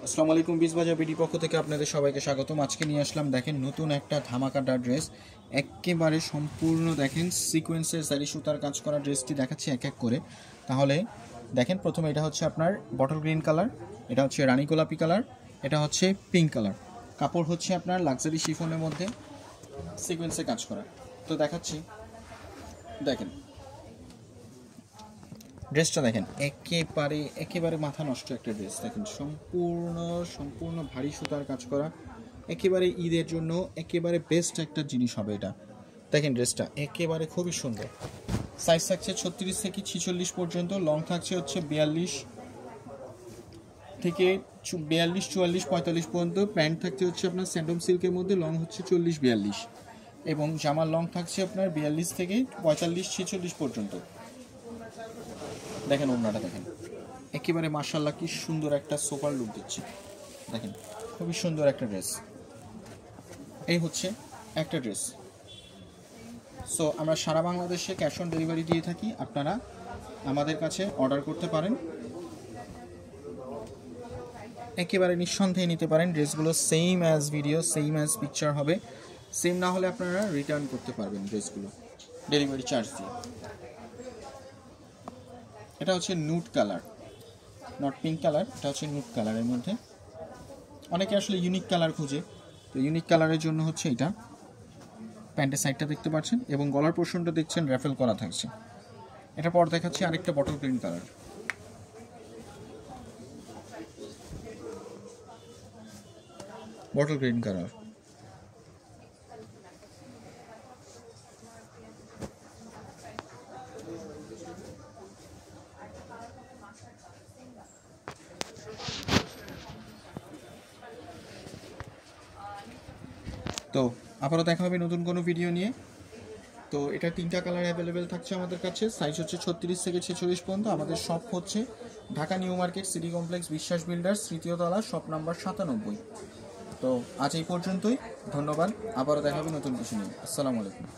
আসসালামু আলাইকুম, বিজবাজার বিডি পক্ষ থেকে আপনাদের সবাইকে স্বাগতম। আজকে নিয়ে আসলাম দেখেন নতুন একটা ধামাকাদার ড্রেস, একেবারে সম্পূর্ণ দেখেন সিকোয়েন্সের সারি সুতার কাজ করা ড্রেসটি দেখাচ্ছি এক এক করে। তাহলে দেখেন, প্রথমে এটা হচ্ছে আপনার বটল গ্রিন কালার, এটা হচ্ছে রানী গোলাপি কালার, এটা হচ্ছে পিঙ্ক কালার। কাপড় হচ্ছে আপনার লাক্সারি শিফনের মধ্যে সিকোয়েন্সে কাজ করা। তো দেখাচ্ছি, দেখেন ড্রেসটা দেখেন, একেবারে একেবারে মাথা নষ্ট একটা ড্রেস। দেখেন সম্পূর্ণ সম্পূর্ণ ভারী সুতার কাজ করা, একেবারে ঈদের জন্য একেবারে বেস্ট একটা জিনিস হবে এটা। দেখেন ড্রেসটা একেবারে খুবই সুন্দর। সাইজ থাকছে 36 থেকে 46 পর্যন্ত, লং থাকছে হচ্ছে 42 থেকে 42, 44, 45 পর্যন্ত। প্যান্ট থাকছে হচ্ছে আপনার স্যান্ডম সিল্কের মধ্যে, লং হচ্ছে 40, 42, এবং জামার লং থাকছে আপনার 42 থেকে 45, 46 পর্যন্ত। দেখেন ওড়নাটা দেখেন, একেবারে মাশাআল্লাহ কি সুন্দর একটা সুপার লুক দিচ্ছে। দেখেন খুবই সুন্দর একটা ড্রেস। এই হচ্ছে একটা ড্রেস। সো আমরা সারা বাংলাদেশে ক্যাশ অন ডেলিভারি দিয়ে থাকি, আপনারা আমাদের কাছে অর্ডার করতে পারেন, একেবারে নিঃসন্দেহে নিতে পারেন। ড্রেসগুলো same as video, same as picture হবে। সেম না হলে আপনারা রিটার্ন করতে পারবেন ড্রেসগুলো ডেলিভারি চার্জ দিয়ে। এটা হচ্ছে nude colour, not pink colour, এটা হচ্ছে নুড কালারের মধ্যে। অনেকে আসলে ইউনিক কালার খুঁজে, তো ইউনিক কালারের জন্য হচ্ছে এটা। প্যান্টের সাইডটা দেখতে পাচ্ছেন এবং গলার পোর্শনটা দেখছেন র্যাফেল করা থাকছে। এটা পর দেখাচ্ছি আরেকটা bottle green colour, bottle green colour. তো আবারও দেখা হবে নতুন কোনো ভিডিও নিয়ে। তো এটা 3টা কালার অ্যাভেলেবেল থাকছে আমাদের কাছে। সাইজ হচ্ছে 36 থেকে 46 পর্যন্ত। আমাদের শপ হচ্ছে Dhaka new market, city complex, বিশ্বাস বিল্ডার্স, 3য় তলা, শপ নাম্বার 97। তো আজ এই পর্যন্তই, ধন্যবাদ। আবারও দেখা হবে নতুন কিছু নিয়ে। আসসালামু আলাইকুম।